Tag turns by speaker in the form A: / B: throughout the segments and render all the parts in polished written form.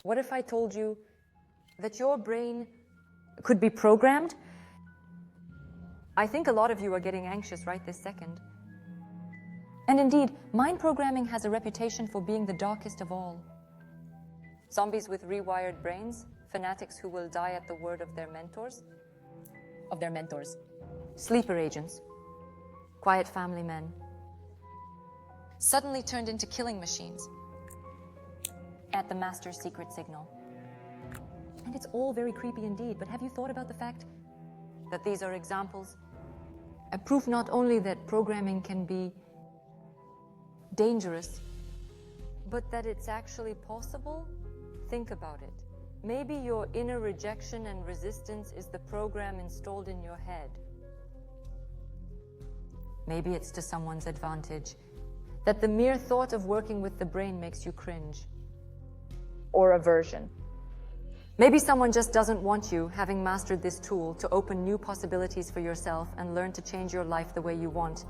A: What if I told you that your brain could be programmed? I think a lot of you are getting anxious right this second. And indeed, mind programming has a reputation for being the darkest of all. Zombies with rewired brains, fanatics who will die at the word of their mentors, sleeper agents, quiet family men, suddenly turned into killing machines at the master's secret signal. And it's all very creepy indeed, but have you thought about the fact that these are examples, a proof not only that programming can be dangerous, but that it's actually possible? Think about it. Maybe your inner rejection and resistance is the program installed in your head. Maybe it's to someone's advantage that the mere thought of working with the brain makes you cringe or aversion. Maybe someone just doesn't want you, having mastered this tool, to open new possibilities for yourself and learn to change your life the way you want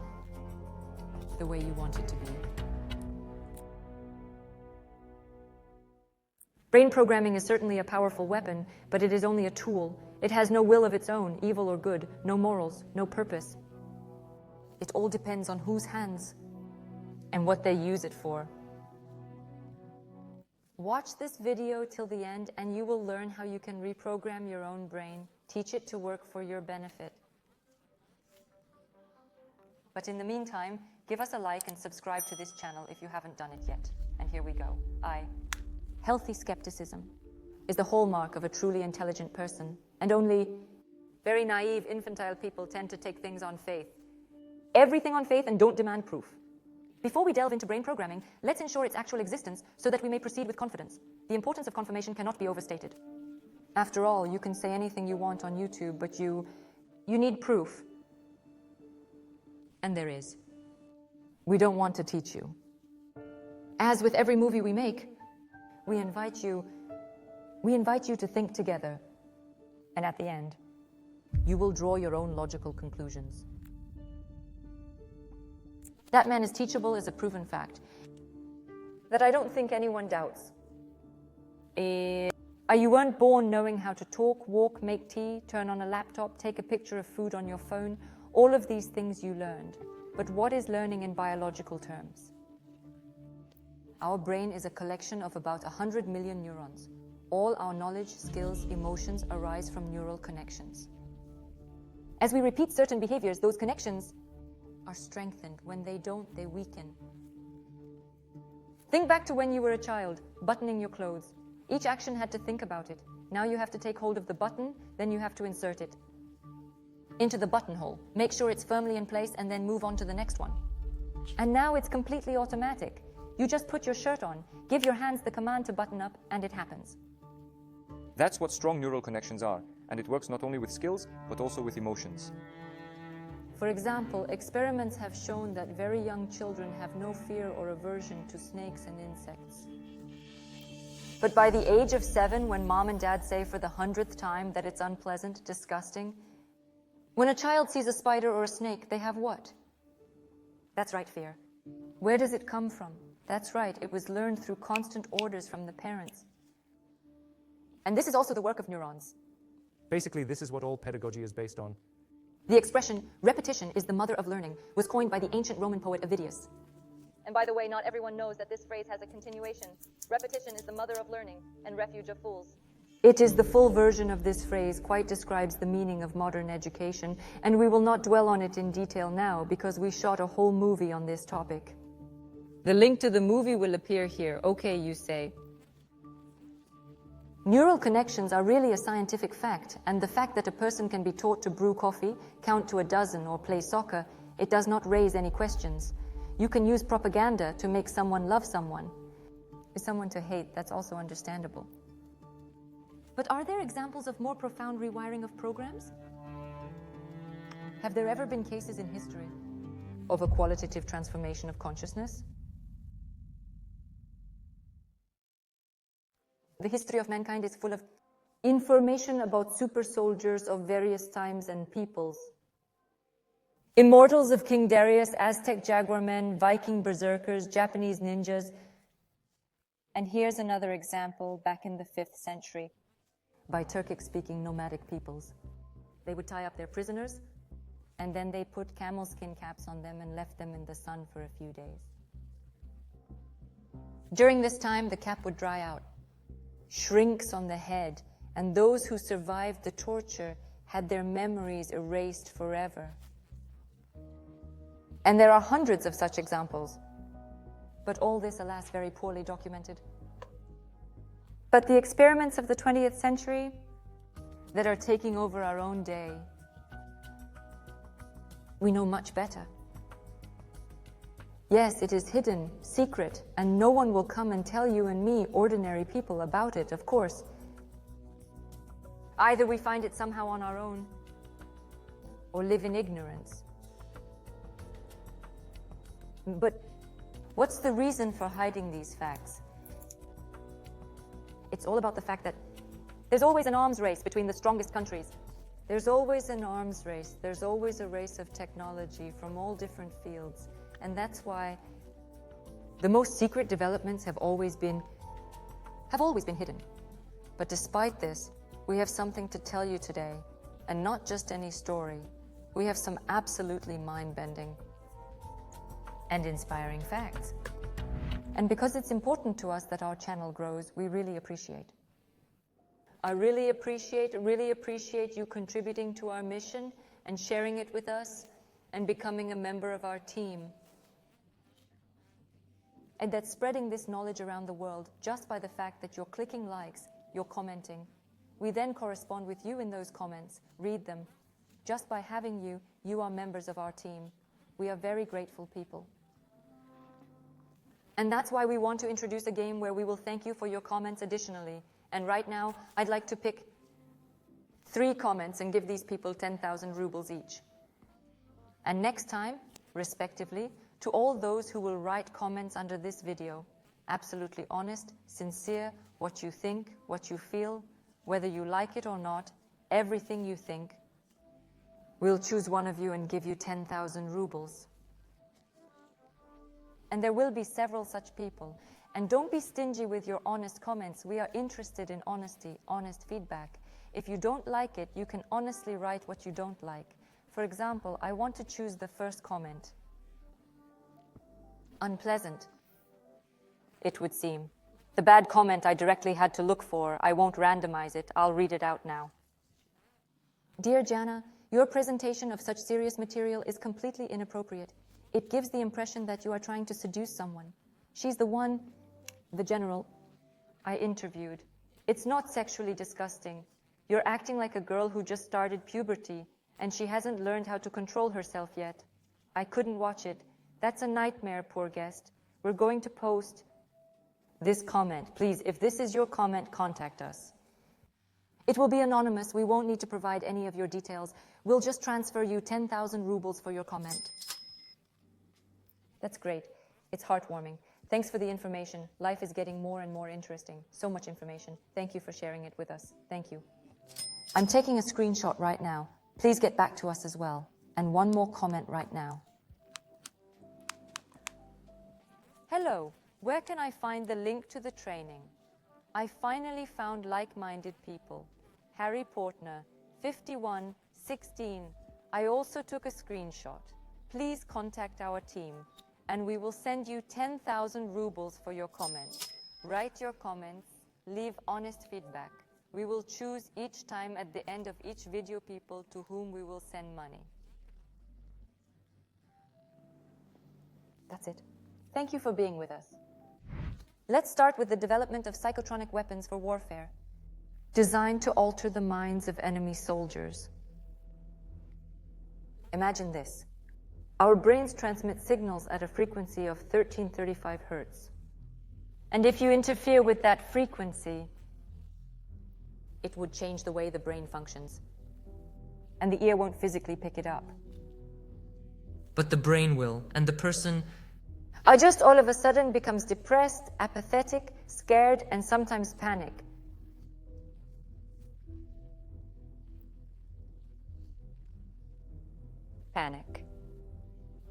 A: it to be. Brain programming is certainly a powerful weapon, but it is only a tool. It has no will of its own, evil or good, no morals, no purpose. It all depends on whose hands and what they use it for. Watch this video till the end and you will learn how you can reprogram your own brain, teach it to work for your benefit. But in the meantime, give us a like and subscribe to this channel if you haven't done it yet. And here we go. Healthy skepticism is the hallmark of a truly intelligent person, and only very naive, infantile people tend to take things on faith. Everything on faith, and don't demand proof. Before we delve into brain programming, let's ensure its actual existence so that we may proceed with confidence. The importance of confirmation cannot be overstated. After all, you can say anything you want on YouTube, but you need proof. And there is. We don't want to teach you. As with every movie we make, we invite you to think together. And at the end, you will draw your own logical conclusions. That man is teachable is a proven fact that I don't think anyone doubts. You weren't born knowing how to talk, walk, make tea, turn on a laptop, take a picture of food on your phone. All of these things you learned. But what is learning in biological terms? Our brain is a collection of about 100 million neurons. All our knowledge, skills, emotions arise from neural connections. As we repeat certain behaviors, those connections are strengthened. When they don't, they weaken. Think back to when you were a child, buttoning your clothes. Each action had to think about it. Now you have to take hold of the button, then you have to insert it into the buttonhole. Make sure it's firmly in place and then move on to the next one. And now it's completely automatic. You just put your shirt on, give your hands the command to button up, and it happens.
B: That's what strong neural connections are, and it works not only with skills, but also with emotions.
A: For example, experiments have shown that very young children have no fear or aversion to snakes and insects. But by the age of 7, when mom and dad say for the 100th time that it's unpleasant, disgusting, when a child sees a spider or a snake, they have what? That's right, fear. Where does it come from? That's right, it was learned through constant orders from the parents. And this is also the work of neurons.
C: Basically, this is what all pedagogy is based on.
A: The expression, repetition is the mother of learning, was coined by the ancient Roman poet Ovidius. And by the way, not everyone knows that this phrase has a continuation. Repetition is the mother of learning and refuge of fools. It is the full version of this phrase, quite describes the meaning of modern education, and we will not dwell on it in detail now because we shot a whole movie on this topic. The link to the movie will appear here. Okay, you say. Neural connections are really a scientific fact, and the fact that a person can be taught to brew coffee, count to a dozen, or play soccer, it does not raise any questions. You can use propaganda to make someone love someone. Is someone to hate, that's also understandable. But are there examples of more profound rewiring of programs? Have there ever been cases in history of a qualitative transformation of consciousness? The history of mankind is full of information about super soldiers of various times and peoples. Immortals of King Darius, Aztec jaguar men, Viking berserkers, Japanese ninjas, And here's another example back in the 5th century by Turkic-speaking nomadic peoples. They would tie up their prisoners, and then they put camel skin caps on them and left them in the sun for a few days. During this time, the cap would dry out, shrinks on the head, and those who survived the torture had their memories erased forever. And there are hundreds of such examples, but all this, alas, very poorly documented. But the experiments of the 20th century that are taking over our own day, we know much better. Yes, it is hidden, secret, and no one will come and tell you and me, ordinary people, about it, of course. Either we find it somehow on our own, or live in ignorance. But what's the reason for hiding these facts? It's all about the fact that there's always an arms race between the strongest countries. There's always an arms race. There's always a race of technology from all different fields. And that's why the most secret developments have always been hidden. But despite this, we have something to tell you today, and not just any story. We have some absolutely mind-bending and inspiring facts. And because it's important to us that our channel grows, we really appreciate. I really appreciate you contributing to our mission and sharing it with us and becoming a member of our team. And that's spreading this knowledge around the world just by the fact that you're clicking likes, you're commenting. We then correspond with you in those comments, read them. Just by having you, you are members of our team. We are very grateful people. And that's why we want to introduce a game where we will thank you for your comments additionally. And right now, I'd like to pick 3 comments and give these people 10,000 rubles each. And next time, respectively, to all those who will write comments under this video, absolutely honest, sincere, what you think, what you feel, whether you like it or not, everything you think, we'll choose one of you and give you 10,000 rubles. And there will be several such people. And don't be stingy with your honest comments. We are interested in honesty, honest feedback. If you don't like it, you can honestly write what you don't like. For example, I want to choose the first comment. Unpleasant, it would seem. The bad comment I directly had to look for. I won't randomize it. I'll read it out now. Dear Jana, your presentation of such serious material is completely inappropriate. It gives the impression that you are trying to seduce someone. She's the general, I interviewed. It's not sexually disgusting. You're acting like a girl who just started puberty, and she hasn't learned how to control herself yet. I couldn't watch it. That's a nightmare, poor guest. We're going to post this comment. Please, if this is your comment, contact us. It will be anonymous. We won't need to provide any of your details. We'll just transfer you 10,000 rubles for your comment. That's great. It's heartwarming. Thanks for the information. Life is getting more and more interesting. So much information. Thank you for sharing it with us. Thank you. I'm taking a screenshot right now. Please get back to us as well. And one more comment right now. Hello, where can I find the link to the training? I finally found like-minded people. Harry Portner, 5116. I also took a screenshot. Please contact our team, and we will send you 10,000 rubles for your comment. Write your comments, leave honest feedback. We will choose each time at the end of each video people to whom we will send money. That's it. Thank you for being with us. Let's start with the development of psychotronic weapons for warfare, designed to alter the minds of enemy soldiers. Imagine this. Our brains transmit signals at a frequency of 1335 Hertz. And if you interfere with that frequency, it would change the way the brain functions. And the ear won't physically pick it up.
D: But the brain will, and the person
A: just all of a sudden becomes depressed, apathetic, scared, and sometimes panic.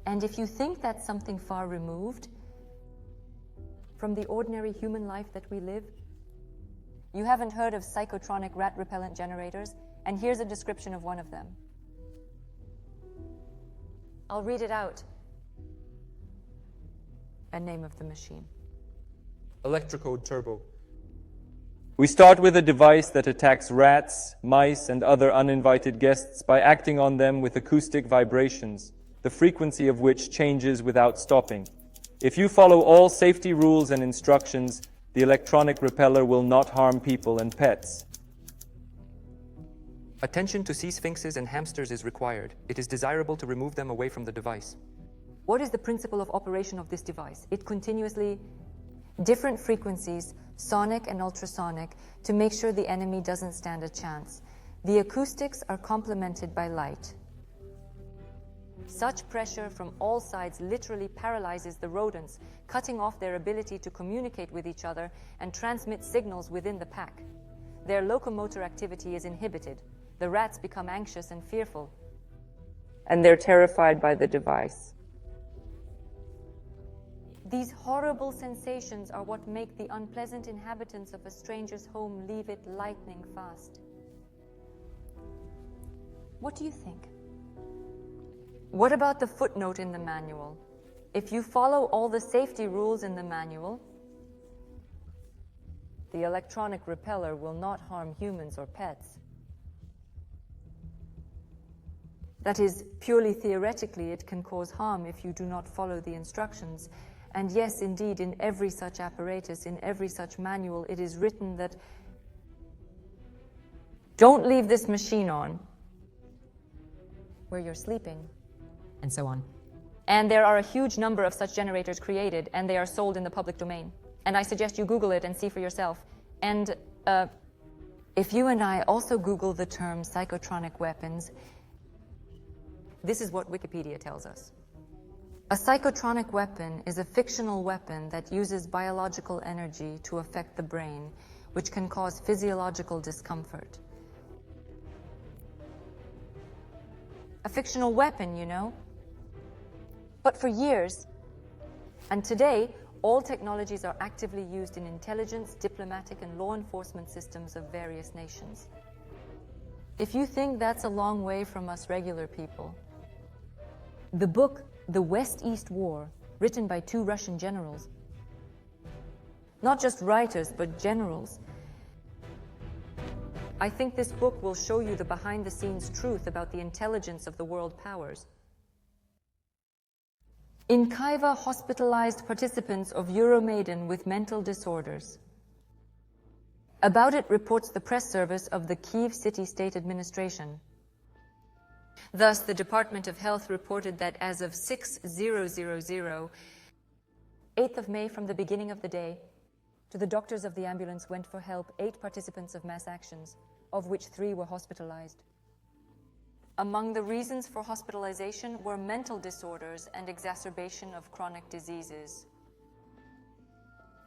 A: And if you think that's something far removed, from the ordinary human life that we live? You haven't heard of psychotronic rat repellent generators, and here's a description of one of them. I'll read it out. A name of the machine.
C: Electrocode turbo.
E: We start with a device that attacks rats, mice, and other uninvited guests by acting on them with acoustic vibrations, the frequency of which changes without stopping. If you follow all safety rules and instructions, the electronic repeller will not harm people and pets.
B: Attention to sea sphinxes and hamsters is required. It is desirable to remove them away from the device.
A: What is the principle of operation of this device? It continuously different frequencies, sonic and ultrasonic, to make sure the enemy doesn't stand a chance. The acoustics are complemented by light. Such pressure from all sides literally paralyzes the rodents, cutting off their ability to communicate with each other and transmit signals within the pack. Their locomotor activity is inhibited. The rats become anxious and fearful, and they're terrified by the device. These horrible sensations are what make the unpleasant inhabitants of a stranger's home leave it lightning fast. What do you think? What about the footnote in the manual? If you follow all the safety rules in the manual, the electronic repeller will not harm humans or pets. That is, purely theoretically, it can cause harm if you do not follow the instructions. And yes, indeed, in every such apparatus, in every such manual, it is written that don't leave this machine on where you're sleeping, and so on. And there are a huge number of such generators created, and they are sold in the public domain. And I suggest you Google it and see for yourself. And if you and I also Google the term psychotronic weapons, this is what Wikipedia tells us. A psychotronic weapon is a fictional weapon that uses biological energy to affect the brain, which can cause physiological discomfort. A fictional weapon, you know. But for years, and today, all technologies are actively used in intelligence, diplomatic, and law enforcement systems of various nations. If you think that's a long way from us regular people, the book The West-East War, written by 2 Russian generals, not just writers, but generals, I think this book will show you the behind-the-scenes truth about the intelligence of the world powers. In Kyiv, hospitalized participants of Euromaidan with mental disorders. About it reports the press service of the Kyiv City-State Administration. Thus, the Department of Health reported that as of 6:00, 8th of May, from the beginning of the day, to the doctors of the ambulance went for help 8 participants of mass actions, of which 3 were hospitalized. Among the reasons for hospitalization were mental disorders and exacerbation of chronic diseases.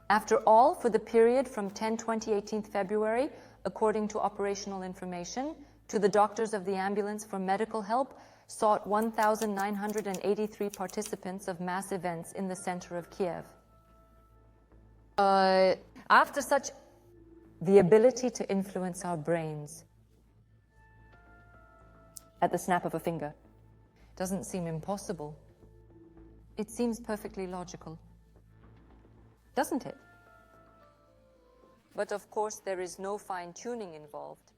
A: After all, for the period from 10/20/18 February, according to operational information, to the doctors of the ambulance for medical help sought 1,983 participants of mass events in the center of Kiev. After such, the ability to influence our brains at the snap of a finger doesn't seem impossible. It seems perfectly logical, doesn't it? But of course, there is no fine-tuning involved.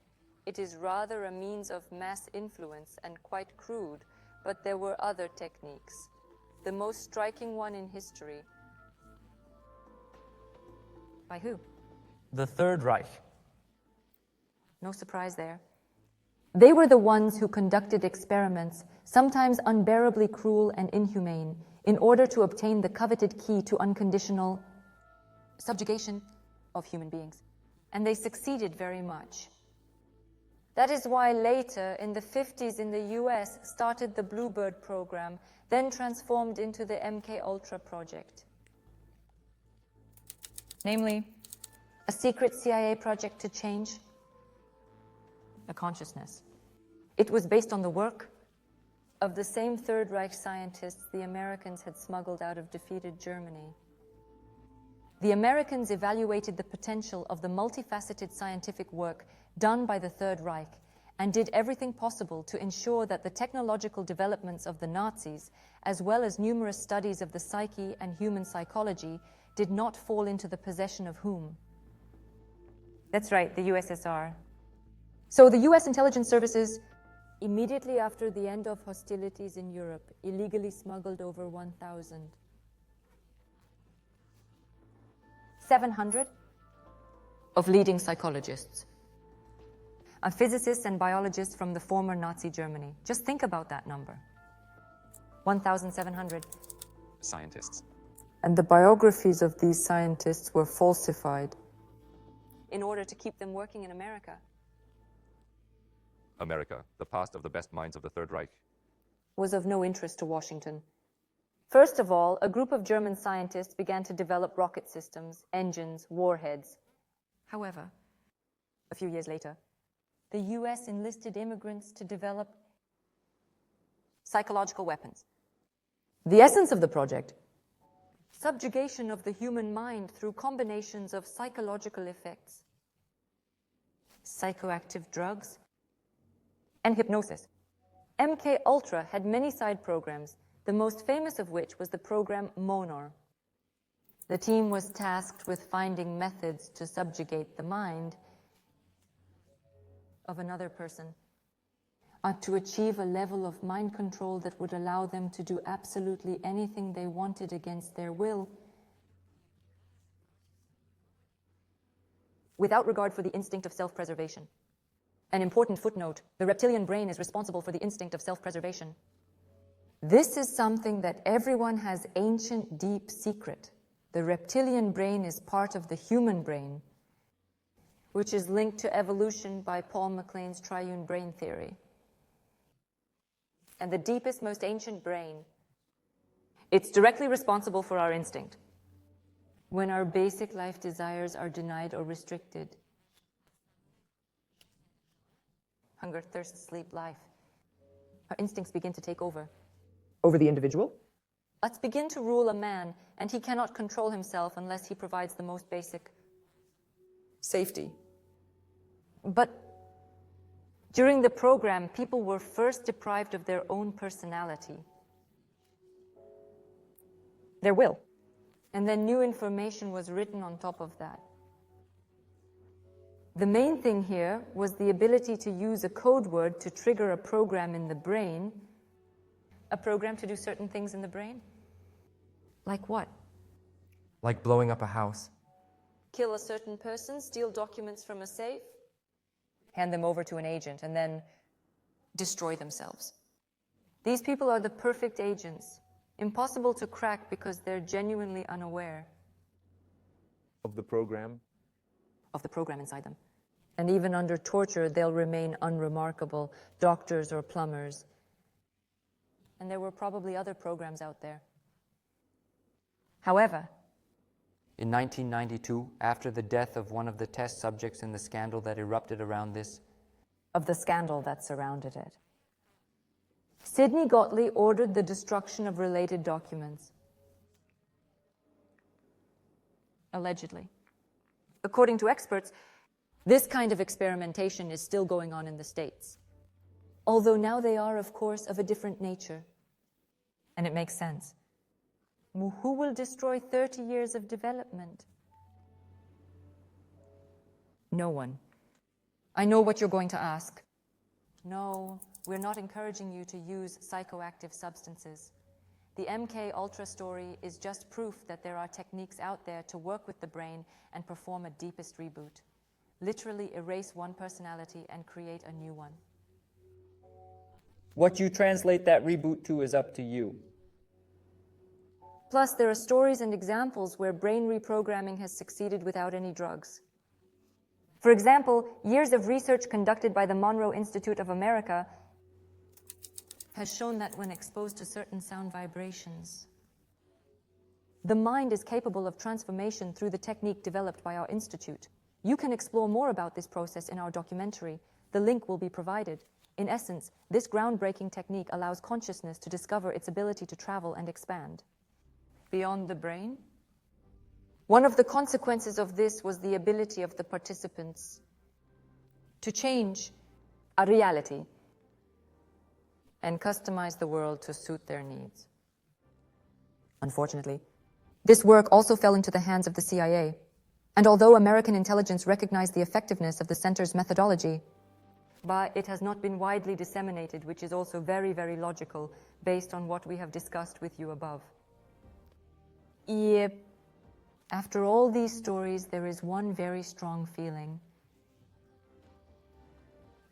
A: It is rather a means of mass influence and quite crude, but there were other techniques. The most striking one in history. By who?
C: The Third Reich.
A: No surprise there. They were the ones who conducted experiments, sometimes unbearably cruel and inhumane, in order to obtain the coveted key to unconditional subjugation of human beings. And they succeeded very much. That is why later, in the 50s in the US, started the Bluebird program, then transformed into the MK-Ultra project. Namely, a secret CIA project to change a consciousness. It was based on the work of the same Third Reich scientists the Americans had smuggled out of defeated Germany. the Americans evaluated the potential of the multifaceted scientific work done by the Third Reich and did everything possible to ensure that the technological developments of the Nazis, as well as numerous studies of the psyche and human psychology, did not fall into the possession of whom? That's right, the USSR. So the US intelligence services, immediately after the end of hostilities in Europe, illegally smuggled over 1,700 of leading psychologists, physicists and biologists from the former Nazi Germany. Just think about that number. 1,700
B: Scientists.
A: And the biographies of these scientists were falsified in order to keep them working in America.
B: America, the past of the best minds of the Third Reich.
A: Was of no interest to Washington. First of all, a group of German scientists began to develop rocket systems, engines, warheads. However, a few years later, the US enlisted immigrants to develop psychological weapons. The essence of the project: subjugation of the human mind through combinations of psychological effects, psychoactive drugs, and hypnosis. MK Ultra had many side programs, the most famous of which was the program Monor. The team was tasked with finding methods to subjugate the mind of another person, to achieve a level of mind control that would allow them to do absolutely anything they wanted against their will, without regard for the instinct of self-preservation. An important footnote: the reptilian brain is responsible for the instinct of self-preservation. This is something that everyone has ancient, deep secret. The reptilian brain is part of the human brain, which is linked to evolution by Paul MacLean's triune brain theory. And the deepest, most ancient brain, it's directly responsible for our instinct. When our basic life desires are denied or restricted, hunger, thirst, sleep, life, our instincts begin to take over the individual. Let's begin to rule a man, and he cannot control himself unless he provides the most basic safety. But during the program, people were first deprived of their own personality, their will, and then new information was written on top of that. The main thing here was the ability to use a code word to trigger a program in the brain, a program to do certain things in the brain. Like what?
C: Like blowing up a house.
A: Kill a certain person, steal documents from a safe, hand them over to an agent, and then destroy themselves. These people are the perfect agents, impossible to crack because they're genuinely unaware
E: Of the program.
A: of the program inside them. And even under torture, they'll remain unremarkable, doctors or plumbers. And there were probably other programs out there. However,
F: in 1992, after the death of one of the test subjects in the scandal that erupted around this,
A: of the scandal that surrounded it, Sidney Gottlieb ordered the destruction of related documents. Allegedly. According to experts, this kind of experimentation is still going on in the States. Although now they are, of course, of a different nature. And it makes sense. Who will destroy 30 years of development? No one. I know what you're going to ask. No, we're not encouraging you to use psychoactive substances. The MK Ultra story is just proof that there are techniques out there to work with the brain and perform a deepest reboot. Literally erase one personality and create a new one.
E: What you translate that reboot to is up to you.
A: Plus, there are stories and examples where brain reprogramming has succeeded without any drugs. For example, years of research conducted by the Monroe Institute of America has shown that when exposed to certain sound vibrations, the mind is capable of transformation through the technique developed by our institute. You can explore more about this process in our documentary. The link will be provided. In essence, this groundbreaking technique allows consciousness to discover its ability to travel and expand. Beyond the brain? One of the consequences of this was the ability of the participants to change a reality and customize the world to suit their needs. Unfortunately, this work also fell into the hands of the CIA, and although American intelligence recognized the effectiveness of the center's methodology, but it has not been widely disseminated, which is also very, very logical based on what we have discussed with you above. Yep. After all these stories, there is one very strong feeling.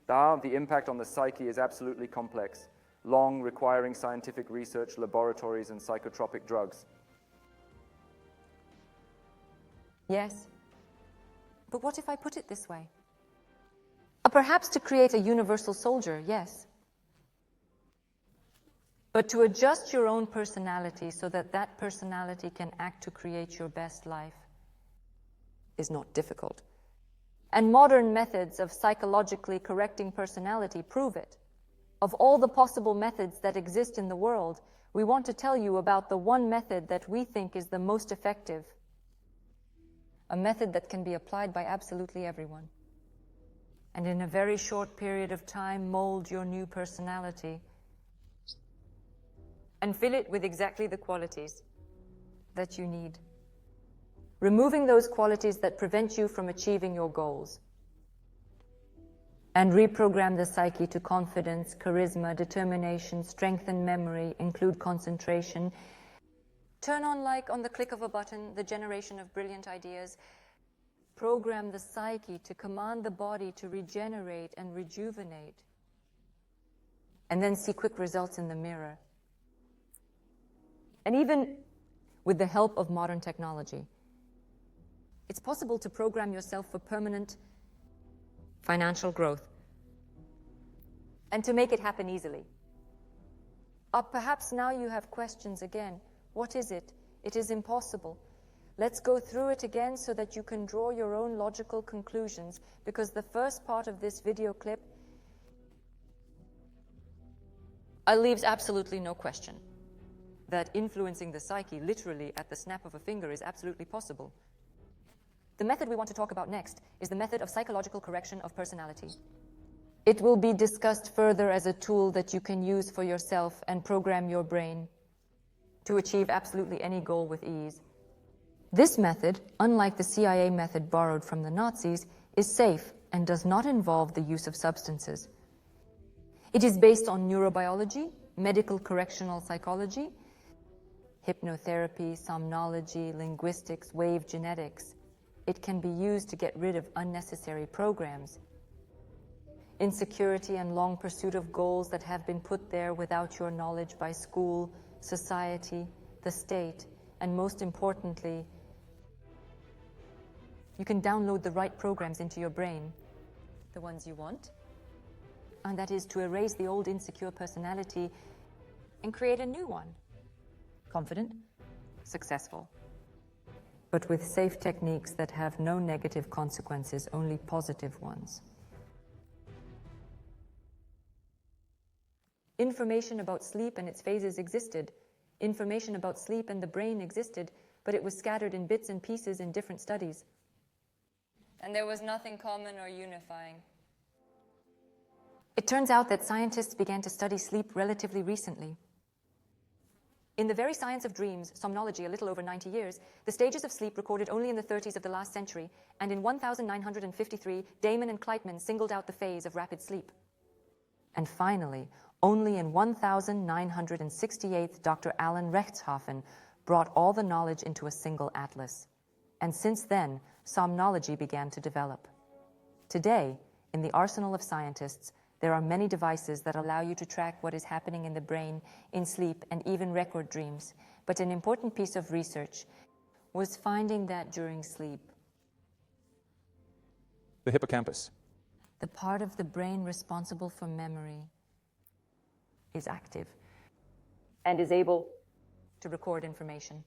B: The impact on the psyche is absolutely complex, long requiring scientific research, laboratories, and psychotropic drugs.
A: Yes. But what if I put it this way? Perhaps to create a universal soldier, yes. But to adjust your own personality so that that personality can act to create your best life is not difficult. And modern methods of psychologically correcting personality prove it. Of all the possible methods that exist in the world, we want to tell you about the one method that we think is the most effective. A method that can be applied by absolutely everyone. And in a very short period of time, mold your new personality and fill it with exactly the qualities that you need. Removing those qualities that prevent you from achieving your goals. And reprogram the psyche to confidence, charisma, determination, strengthen memory, include concentration. Turn on, like on the click of a button, the generation of brilliant ideas. Program the psyche to command the body to regenerate and rejuvenate. And then see quick results in the mirror. And even with the help of modern technology, it's possible to program yourself for permanent financial growth and to make it happen easily. Perhaps now you have questions again. What is it? It is impossible. Let's go through it again so that you can draw your own logical conclusions, because the first part of this video clip leaves absolutely no question that influencing the psyche literally at the snap of a finger is absolutely possible. The method we want to talk about next is the method of psychological correction of personality. It will be discussed further as a tool that you can use for yourself and program your brain to achieve absolutely any goal with ease. This method, unlike the CIA method borrowed from the Nazis, is safe and does not involve the use of substances. It is based on neurobiology, medical correctional psychology, hypnotherapy, somnology, linguistics, wave genetics. It can be used to get rid of unnecessary programs, insecurity and long pursuit of goals that have been put there without your knowledge by school, society, the state, and most importantly, you can download the right programs into your brain, the ones you want, and that is to erase the old insecure personality and create a new one. Confident, successful, but with safe techniques that have no negative consequences, only positive ones. Information about sleep and its phases existed. Information about sleep and the brain existed, but it was scattered in bits and pieces in different studies. And there was nothing common or unifying. It turns out that scientists began to study sleep relatively recently. In the very science of dreams, somnology, a little over 90 years, the stages of sleep recorded only in the 30s of the last century, and in 1953, Damon and Kleitman singled out the phase of rapid sleep. And finally, only in 1968, Dr. Alan Rechtshafen brought all the knowledge into a single atlas. And since then, somnology began to develop. Today, in the arsenal of scientists, there are many devices that allow you to track what is happening in the brain, in sleep, and even record dreams. But an important piece of research was finding that during sleep,
B: The hippocampus.
A: the part of the brain responsible for memory is active and is able to record information.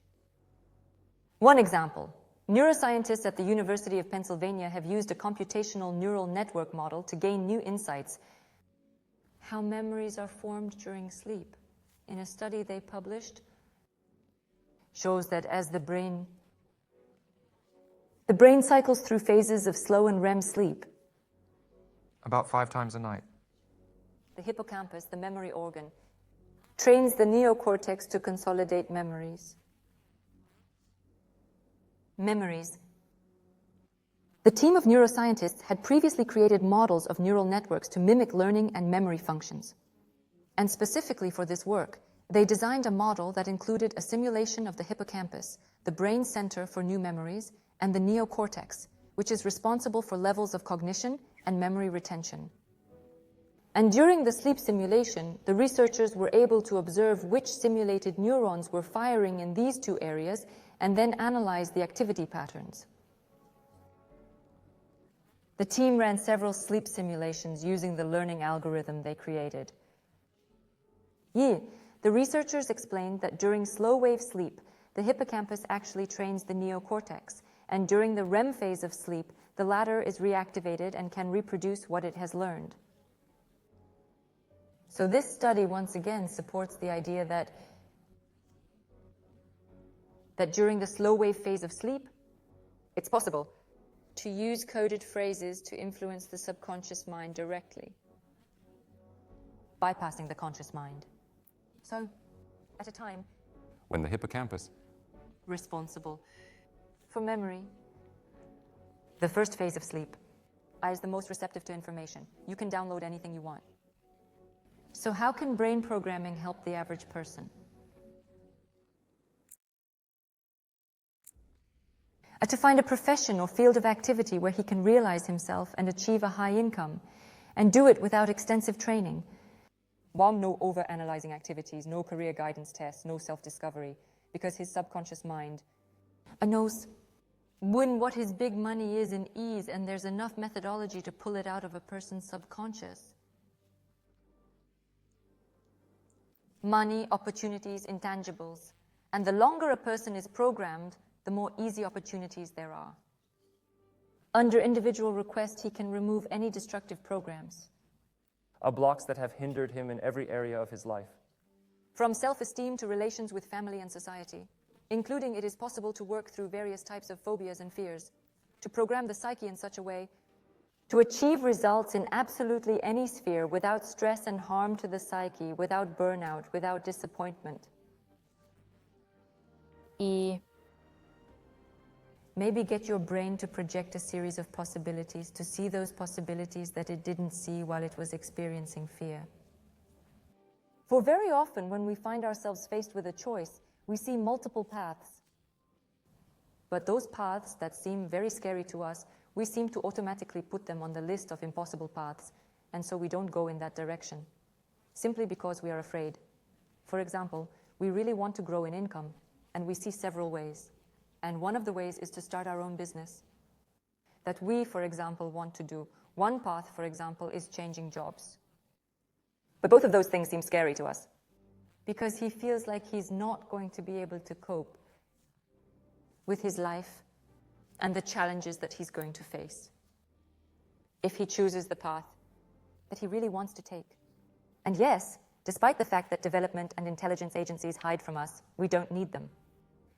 A: One example. Neuroscientists at the University of Pennsylvania have used a computational neural network model to gain new insights. How memories are formed during sleep. In a study they published, shows that as the brain The brain cycles through phases of slow and REM sleep.
C: About 5 times a night.
A: The hippocampus, the memory organ, trains the neocortex to consolidate memories. Memories. The team of neuroscientists had previously created models of neural networks to mimic learning and memory functions. And specifically for this work, they designed a model that included a simulation of the hippocampus, the brain center for new memories, and the neocortex, which is responsible for levels of cognition and memory retention. And during the sleep simulation, the researchers were able to observe which simulated neurons were firing in these two areas and then analyze the activity patterns. The team ran several sleep simulations using the learning algorithm they created. The researchers explained that during slow-wave sleep, the hippocampus actually trains the neocortex, and during the REM phase of sleep, the latter is reactivated and can reproduce what it has learned. So this study once again supports the idea that during the slow-wave phase of sleep, it's possible to use coded phrases to influence the subconscious mind directly, bypassing the conscious mind. So, at a time
G: when the hippocampus
A: responsible for memory, the first phase of sleep is the most receptive to information. You can download anything you want. So how can brain programming help the average person? To find a profession or field of activity where he can realize himself and achieve a high income, and do it without extensive training. No over-analyzing activities, no career guidance tests, no self-discovery, because his subconscious mind knows what his big money is in ease, and there's enough methodology to pull it out of a person's subconscious. Money, opportunities, intangibles. And the longer a person is programmed, the more easy opportunities there are. Under individual request, he can remove any destructive programs.
E: Blocks that have hindered him in every area of his life.
A: From self-esteem to relations with family and society, including it is possible to work through various types of phobias and fears, to program the psyche in such a way to achieve results in absolutely any sphere without stress and harm to the psyche, without burnout, without disappointment. Maybe get your brain to project a series of possibilities, to see those possibilities that it didn't see while it was experiencing fear. For very often, when we find ourselves faced with a choice, we see multiple paths. But those paths that seem very scary to us, we seem to automatically put them on the list of impossible paths, and so we don't go in that direction, simply because we are afraid. For example, we really want to grow in income, and we see several ways. And one of the ways is to start our own business. That we, for example, want to do. One path, for example, is changing jobs. But both of those things seem scary to us, because he feels like he's not going to be able to cope with his life and the challenges that he's going to face if he chooses the path that he really wants to take. And yes, despite the fact that development and intelligence agencies hide from us, we don't need them.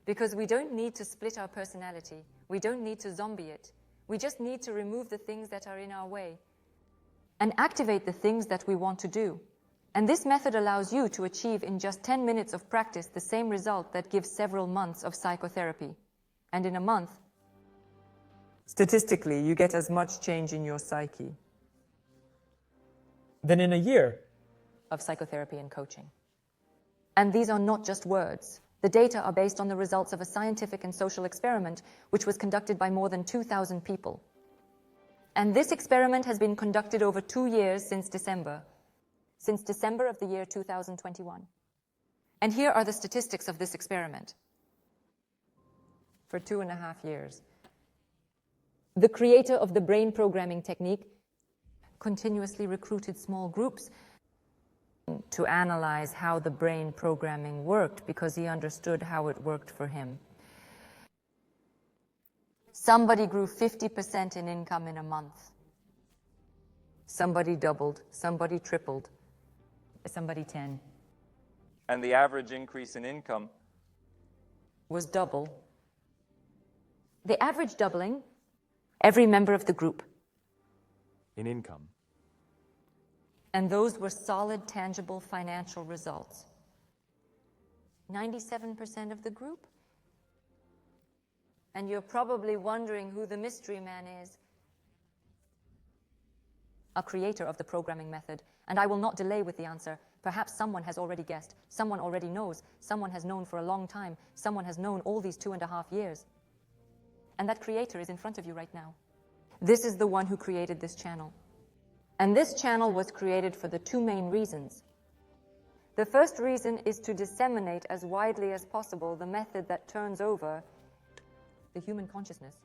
A: Because we don't need to split our personality. We don't need to zombie it. We just need to remove the things that are in our way and activate the things that we want to do. And this method allows you to achieve in just 10 minutes of practice the same result that gives several months of psychotherapy. And in a month, statistically, you get as much change in your psyche
H: than in a year
A: of psychotherapy and coaching. And these are not just words. The data are based on the results of a scientific and social experiment which was conducted by more than 2,000 people. And this experiment has been conducted over 2 years since December of the year 2021. And here are the statistics of this experiment. For 2.5 years, the creator of the brain programming technique continuously recruited small groups to analyze how the brain programming worked, because he understood how it worked for him. Somebody grew 50% in income in a month. Somebody doubled, somebody tripled, somebody 10.
E: And the average increase in income
A: Was double The average doubling every member of the group.
G: In income.
A: And those were solid, tangible financial results. 97% of the group. And you're probably wondering who the mystery man is. A creator of the programming method. And I will not delay with the answer. Perhaps someone has already guessed. Someone already knows. Someone has known for a long time. Someone has known all these 2.5 years. And that creator is in front of you right now. This is the one who created this channel. And this channel was created for the two main reasons. The first reason is to disseminate as widely as possible the method that turns over the human consciousness,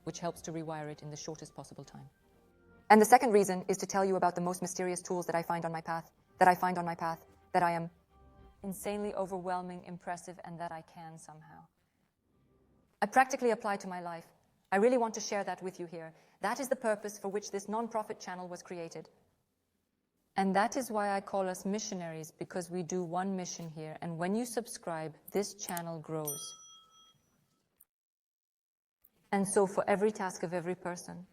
A: which helps to rewire it in the shortest possible time. And the second reason is to tell you about the most mysterious tools that I find on my path, that I am insanely overwhelming, impressive, and that I can somehow. I practically apply to my life. I really want to share that with you here. That is the purpose for which this non-profit channel was created. And that is why I call us missionaries, because we do one mission here. And when you subscribe, this channel grows. And so for every task of every person.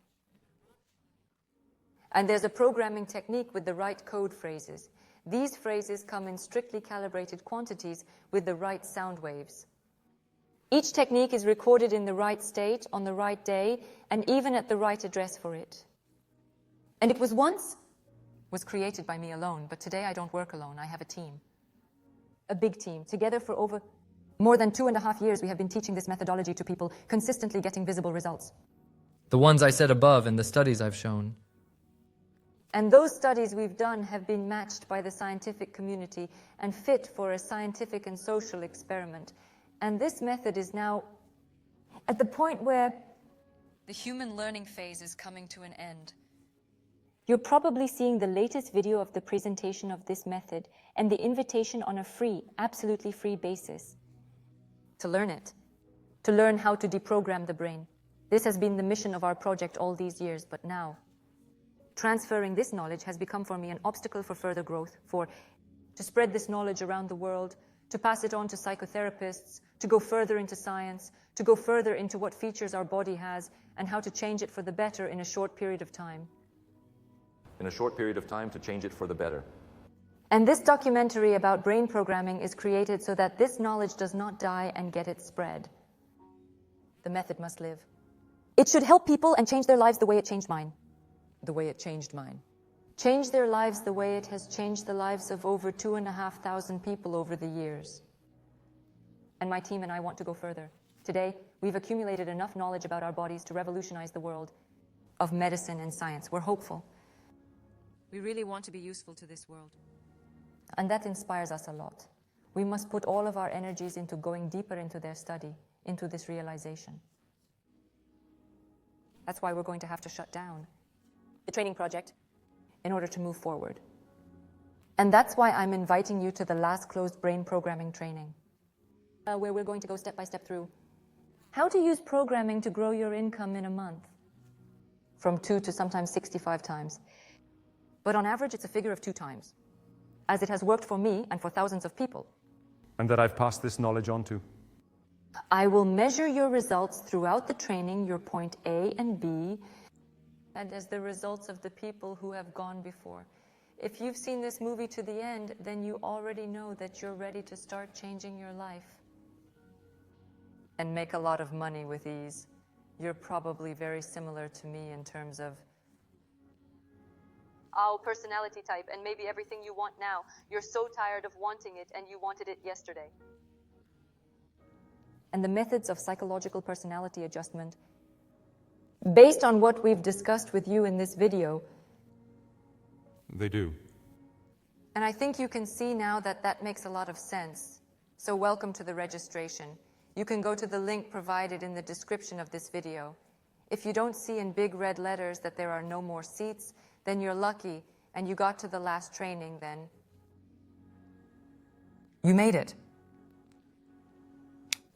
A: And there's a programming technique with the right code phrases. These phrases come in strictly calibrated quantities with the right sound waves. Each technique is recorded in the right state, on the right day, and even at the right address for it. And it was created by me alone, but today I don't work alone. I have a team. A big team. Together for over more than 2.5 years, we have been teaching this methodology to people, consistently getting visible results.
D: The ones I said above and the studies I've shown.
A: And those studies we've done have been matched by the scientific community and fit for a scientific and social experiment. And this method is now at the point where the human learning phase is coming to an end. You're probably seeing the latest video of the presentation of this method and the invitation on a free, absolutely free basis to learn it, to learn how to deprogram the brain. This has been the mission of our project all these years, but now transferring this knowledge has become for me an obstacle for further growth, to spread this knowledge around the world, to pass it on to psychotherapists, to go further into science, to go further into what features our body has and how to change it for the better in a short period of time.
H: In a short period of time to change it for the better.
A: And this documentary about brain programming is created so that this knowledge does not die and get it spread. The method must live. It should help people and change their lives the way it changed mine. The way it changed mine. Change their lives the way it has changed the lives of over 2,500 people over the years. And my team and I want to go further. Today, we've accumulated enough knowledge about our bodies to revolutionize the world of medicine and science. We're hopeful. We really want to be useful to this world. And that inspires us a lot. We must put all of our energies into going deeper into their study, into this realization. That's why we're going to have to shut down the training project in order to move forward. And that's why I'm inviting you to the last closed brain programming training, where we're going to go step by step through how to use programming to grow your income in a month, from 2 to sometimes 65 times. But on average, it's a figure of 2 times, as it has worked for me and for thousands of people.
G: And that I've passed this knowledge on to.
A: I will measure your results throughout the training, your point A and B, and as the results of the people who have gone before. If you've seen this movie to the end, then you already know that you're ready to start changing your life and make a lot of money with ease. You're probably very similar to me in terms of personality type and maybe everything you want now. You're so tired of wanting it and you wanted it yesterday. And the methods of psychological personality adjustment, based on what we've discussed with you in this video.
G: They do.
A: And I think you can see now that that makes a lot of sense. So welcome to the registration. You can go to the link provided in the description of this video. If you don't see in big red letters that there are no more seats, then you're lucky and you got to the last training then. You made it.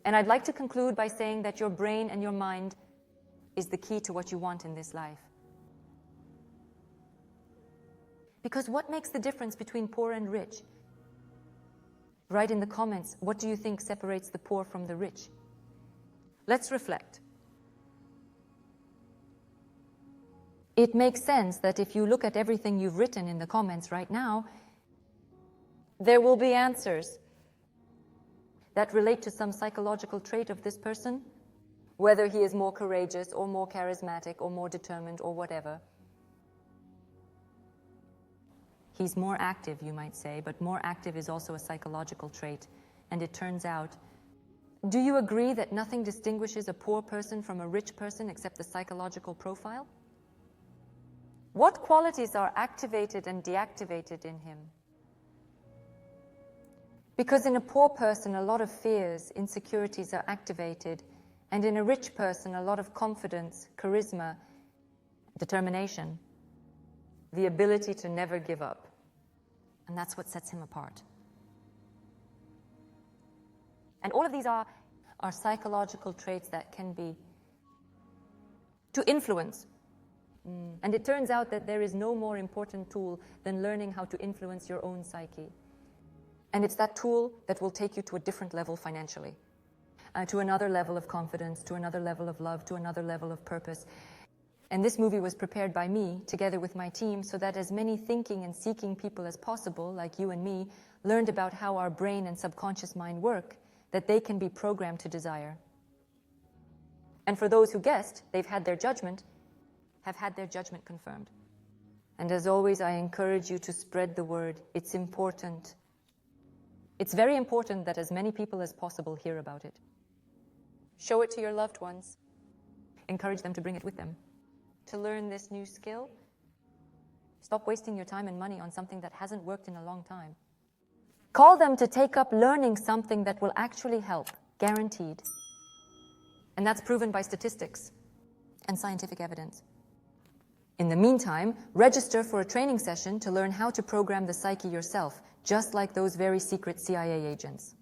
A: And I'd like to conclude by saying that your brain and your mind is the key to what you want in this life. Because what makes the difference between poor and rich? Write in the comments, what do you think separates the poor from the rich? Let's reflect. it makes sense that if you look at everything you've written in the comments right now, there will be answers that relate to some psychological trait of this person, whether he is more courageous or more charismatic or more determined or whatever. He's more active, you might say, but more active is also a psychological trait. And it turns out, do you agree that nothing distinguishes a poor person from a rich person except the psychological profile? What qualities are activated and deactivated in him? Because in a poor person, a lot of fears, insecurities are activated, and in a rich person, a lot of confidence, charisma, determination, the ability to never give up. And that's what sets him apart. And all of these are psychological traits that can be to influence. And it turns out that there is no more important tool than learning how to influence your own psyche. And it's that tool that will take you to a different level financially, to another level of confidence, to another level of love, to another level of purpose. And this movie was prepared by me, together with my team, so that as many thinking and seeking people as possible, like you and me, learned about how our brain and subconscious mind work, that they can be programmed to desire. And for those who guessed, they've had their judgment, have had their judgment confirmed. And as always, I encourage you to spread the word. It's important. It's very important that as many people as possible hear about it. Show it to your loved ones. Encourage them to bring it with them. To learn this new skill, stop wasting your time and money on something that hasn't worked in a long time. Call them to take up learning something that will actually help, guaranteed. And that's proven by statistics and scientific evidence. In the meantime, register for a training session to learn how to program the psyche yourself, just like those very secret CIA agents.